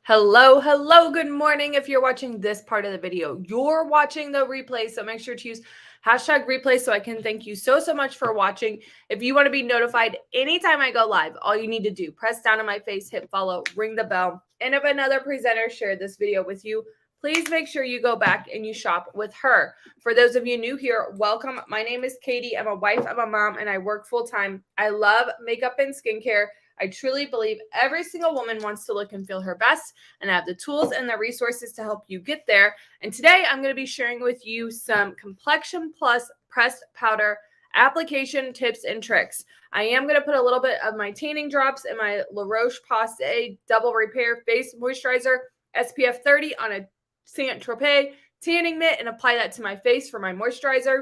Hello, hello, good morning. If you're watching this part of the video, you're watching the replay, so make sure to use hashtag replay so I can thank you so much for watching. If you want to be notified anytime I go live, all you need to do, press down on my face, hit follow, ring the bell, and if another presenter shared this video with you, please make sure you go back and you shop with her. For those of you new here, welcome. My name is Katie. I'm a wife, I'm a mom, and I work full-time. I love makeup and skincare. I truly believe every single woman wants to look and feel her best, and I have the tools and the resources to help you get there. And today I'm going to be sharing with you some Complexion Plus pressed powder application tips and tricks. I am going to put a little bit of my tanning drops and my Roche-Posay Double Repair Face Moisturizer SPF 30 on a Saint-Tropez tanning mitt and apply that to my face for my moisturizer.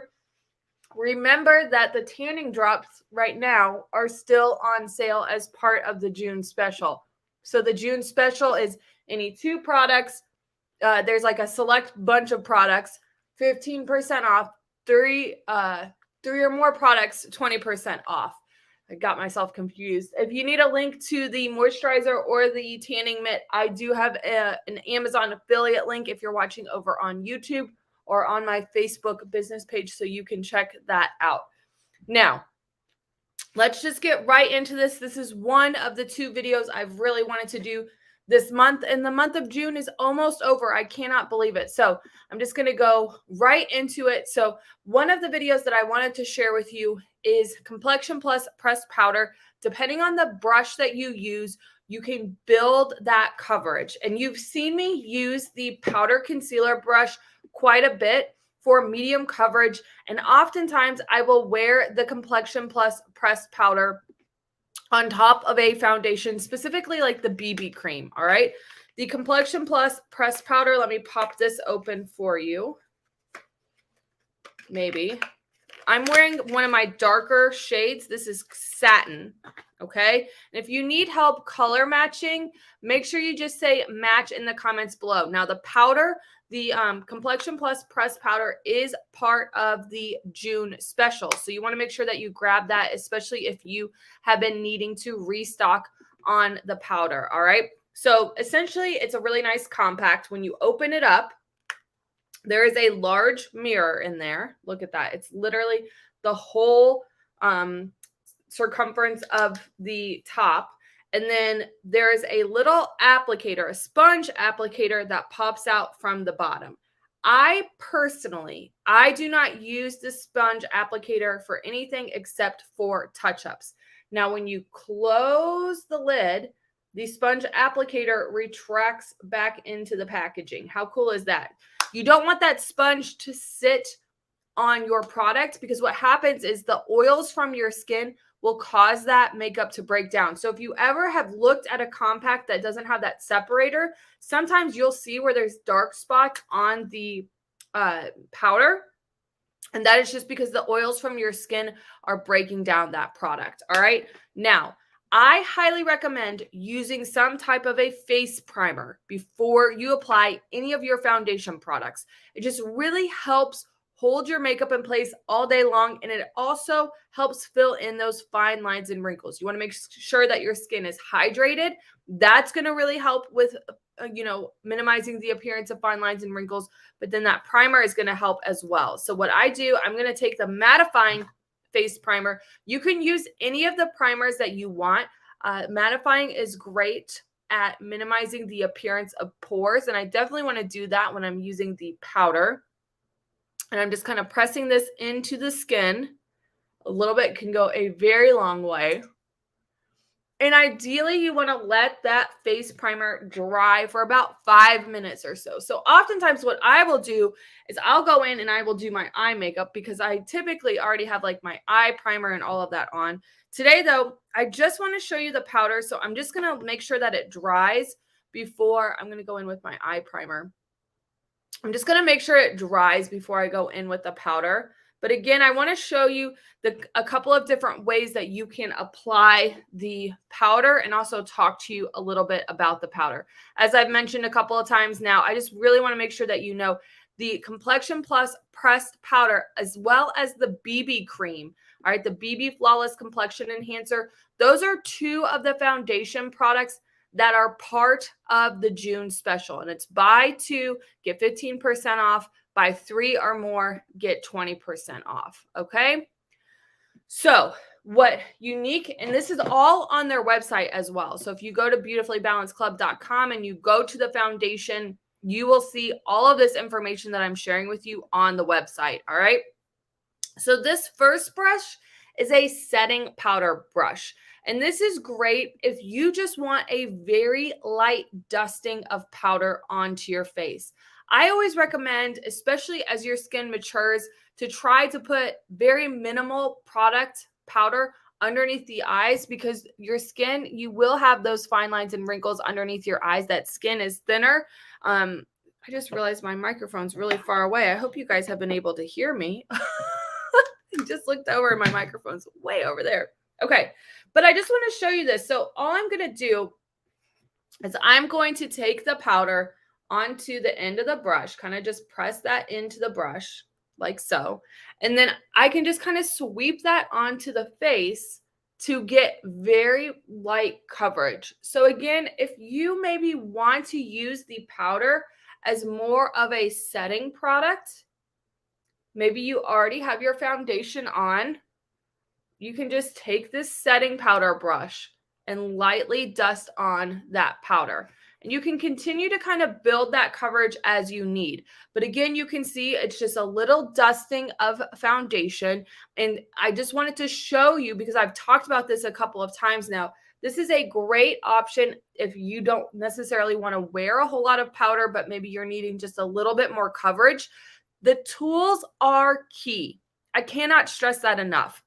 Remember that the tanning drops right now are still on sale as part of the June special. So the June special is any 2 products. There's like a select bunch of products, 15% off, 3 or more products, 20% off. I got myself confused. If you need a link to the moisturizer or the tanning mitt, I do have an Amazon affiliate link if you're watching over on YouTube or on my Facebook business page, so you can check that out. Now, let's just get right into this. This is one of the 2 videos I've really wanted to do this month, and the month of June is almost over. I cannot believe it. So I'm just going to go right into it. So one of the videos that I wanted to share with you is Complexion Plus pressed powder. Depending on the brush that you use, you can build that coverage. And you've seen me use the powder concealer brush quite a bit for medium coverage. And oftentimes I will wear the Complexion Plus pressed powder on top of a foundation, specifically like the BB cream. All right. The Complexion Plus pressed powder. Let me pop this open for you. Maybe. I'm wearing one of my darker shades. This is satin. Okay. And if you need help color matching, make sure you just say match in the comments below. Now the powder, the Complexion Plus pressed powder is part of the June special. So you want to make sure that you grab that, especially if you have been needing to restock on the powder. All right. So essentially it's a really nice compact. When you open it up, there is a large mirror in there. Look at that. It's literally the whole circumference of the top. And then there is a little applicator, a sponge applicator that pops out from the bottom. I do not use the sponge applicator for anything except for touch-ups. Now, when you close the lid, the sponge applicator retracts back into the packaging. How cool is that? You don't want that sponge to sit on your product, because what happens is the oils from your skin will cause that makeup to break down. So if you ever have looked at a compact that doesn't have that separator, sometimes you'll see where there's dark spots on the powder. And that is just because the oils from your skin are breaking down that product. All right. Now, I highly recommend using some type of a face primer before you apply any of your foundation products. It just really helps hold your makeup in place all day long, and it also helps fill in those fine lines and wrinkles. You want to make sure that your skin is hydrated. That's going to really help with minimizing the appearance of fine lines and wrinkles, but then that primer is going to help as well. So what I do, I'm going to take the Mattifying face primer. You can use any of the primers that you want. Mattifying is great at minimizing the appearance of pores, and I definitely want to do that when I'm using the powder. And I'm just kind of pressing this into the skin. A little bit can go a very long way. And ideally, you want to let that face primer dry for about 5 minutes or so. So oftentimes what I will do is I'll go in and I will do my eye makeup, because I typically already have like my eye primer and all of that on. Today, though, I just want to show you the powder. So I'm just going to make sure that it dries before I'm going to go in with my eye primer. I'm just going to make sure it dries before I go in with the powder. But again, I want to show you a couple of different ways that you can apply the powder, and also talk to you a little bit about the powder. As I've mentioned a couple of times now, I just really want to make sure that you know the Complexion Plus pressed powder, as well as the BB cream. All right, the BB Flawless Complexion Enhancer. Those are 2 of the foundation products that are part of the June special. And it's buy 2, get 15% off, buy 3 or more, get 20% off. Okay. So what Younique, and this is all on their website as well. So if you go to beautifullybalancedclub.com and you go to the foundation, you will see all of this information that I'm sharing with you on the website. All right. So this first brush is a setting powder brush. And this is great if you just want a very light dusting of powder onto your face. I always recommend, especially as your skin matures, to try to put very minimal product powder underneath the eyes, because your skin, you will have those fine lines and wrinkles underneath your eyes. That skin is thinner. I just realized my microphone's really far away. I hope you guys have been able to hear me. I just looked over and my microphone's way over there. Okay, but I just want to show you this. So all I'm going to do is I'm going to take the powder onto the end of the brush, kind of just press that into the brush like so. And then I can just kind of sweep that onto the face to get very light coverage. So again, if you maybe want to use the powder as more of a setting product, maybe you already have your foundation on, you can just take this setting powder brush and lightly dust on that powder. And you can continue to kind of build that coverage as you need. But again, you can see it's just a little dusting of foundation. And I just wanted to show you, because I've talked about this a couple of times now, this is a great option if you don't necessarily want to wear a whole lot of powder, but maybe you're needing just a little bit more coverage. The tools are key. I cannot stress that enough.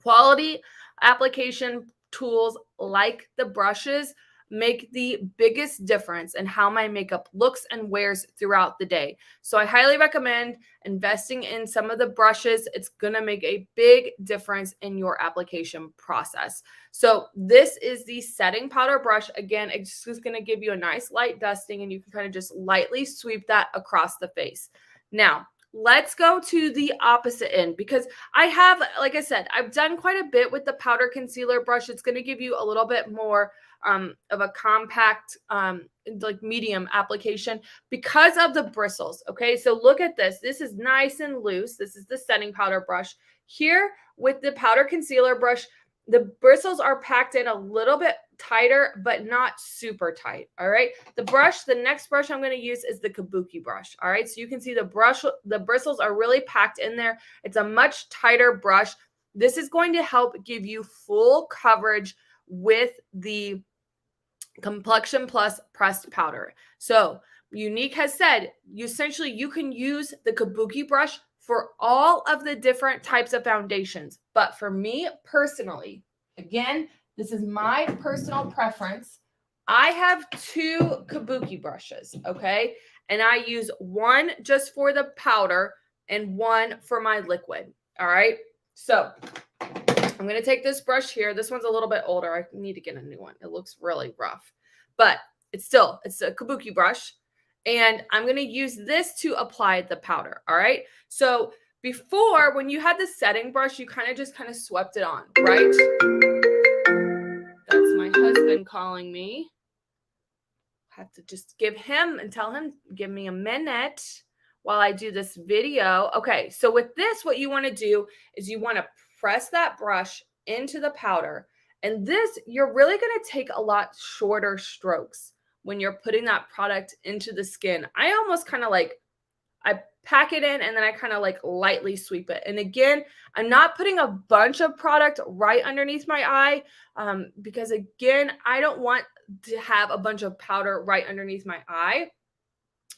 Quality application tools like the brushes make the biggest difference in how my makeup looks and wears throughout the day. So I highly recommend investing in some of the brushes. It's going to make a big difference in your application process. So this is the setting powder brush. Again, it's just going to give you a nice light dusting, and you can kind of just lightly sweep that across the face. Now, let's go to the opposite end, because I have, like I said, I've done quite a bit with the powder concealer brush. It's going to give you a little bit more of a compact, like medium application because of the bristles. Okay, so look at this. This is nice and loose. This is the setting powder brush. Here with the powder concealer brush, the bristles are packed in a little bit tighter, but not super tight. All right. The next brush I'm going to use is the Kabuki brush. All right. So you can see the bristles are really packed in there. It's a much tighter brush. This is going to help give you full coverage with the Complexion Plus pressed powder. So Younique has said, you can use the Kabuki brush for all of the different types of foundations. But for me personally, again, this is my personal preference. I have 2 Kabuki brushes, okay? And I use one just for the powder and one for my liquid, all right? So I'm going to take this brush here. This one's a little bit older. I need to get a new one. It looks really rough, but it's a Kabuki brush. And I'm going to use this to apply the powder. All right. So before, when you had the setting brush, you kind of swept it on, right? That's my husband calling me. I have to just give him and tell him, give me a minute while I do this video. Okay. So with this, what you want to do is you want to press that brush into the powder. And this, you're really going to take a lot shorter strokes when you're putting that product into the skin. I almost kind of I pack it in and then I kind of lightly sweep it. And again, I'm not putting a bunch of product right underneath my eye because again, I don't want to have a bunch of powder right underneath my eye,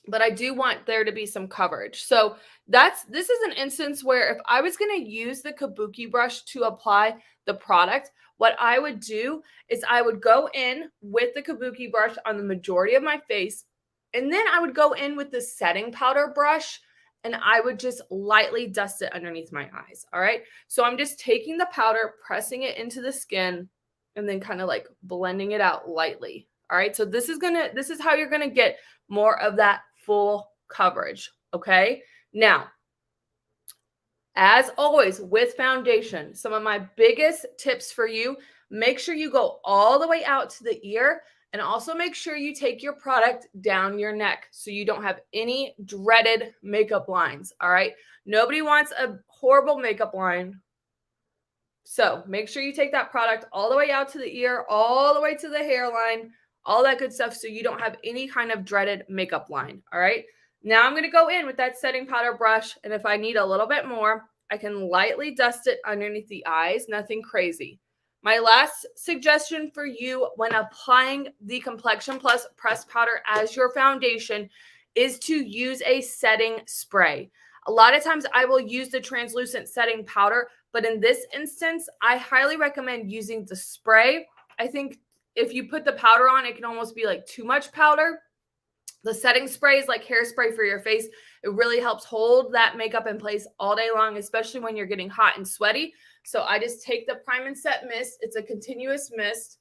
but I do want there to be some coverage. So this is an instance where if I was going to use the Kabuki brush to apply the product, what I would do is I would go in with the Kabuki brush on the majority of my face, and then I would go in with the setting powder brush and I would just lightly dust it underneath my eyes. All right. So I'm just taking the powder, pressing it into the skin, and then kind of blending it out lightly. All right. So this is how you're going to get more of that full coverage. Okay. Now, as always with foundation, some of my biggest tips for you, make sure you go all the way out to the ear And also make sure you take your product down your neck so you don't have any dreaded makeup lines, all right? Nobody wants a horrible makeup line. So make sure you take that product all the way out to the ear, all the way to the hairline, all that good stuff so you don't have any kind of dreaded makeup line, all right? Now I'm going to go in with that setting powder brush, and if I need a little bit more, I can lightly dust it underneath the eyes, nothing crazy. My last suggestion for you when applying the Complexion Plus pressed powder as your foundation is to use a setting spray. A lot of times I will use the translucent setting powder, but in this instance, I highly recommend using the spray. I think if you put the powder on, it can almost be like too much powder. The setting spray is like hairspray for your face. It really helps hold that makeup in place all day long, especially when you're getting hot and sweaty. So I just take the Prime and Set mist. It's a continuous mist,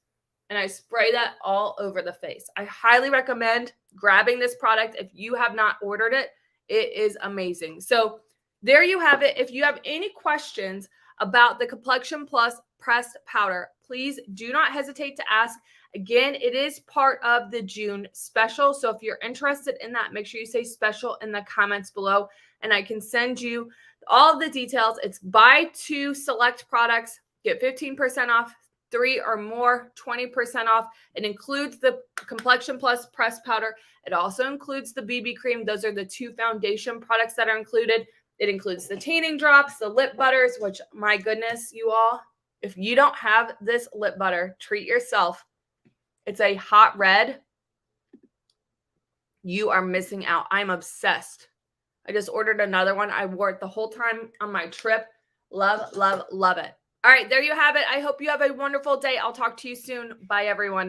and I spray that all over the face. I highly recommend grabbing this product if you have not ordered it. It is amazing. So there you have it. If you have any questions about the Complexion Plus pressed powder, please do not hesitate to ask. Again, it is part of the June special. So if you're interested in that, make sure you say special in the comments below, and I can send you all of the details. It's buy 2 select products, get 15% off, 3 or more, 20% off. It includes the Complexion Plus pressed powder. It also includes the BB cream. Those are the 2 foundation products that are included. It includes the tanning drops, the lip butters, which, my goodness, you all, if you don't have this lip butter, treat yourself. It's a hot red. You are missing out. I'm obsessed. I just ordered another one. I wore it the whole time on my trip. Love, love, love it. All right, there you have it. I hope you have a wonderful day. I'll talk to you soon. Bye, everyone.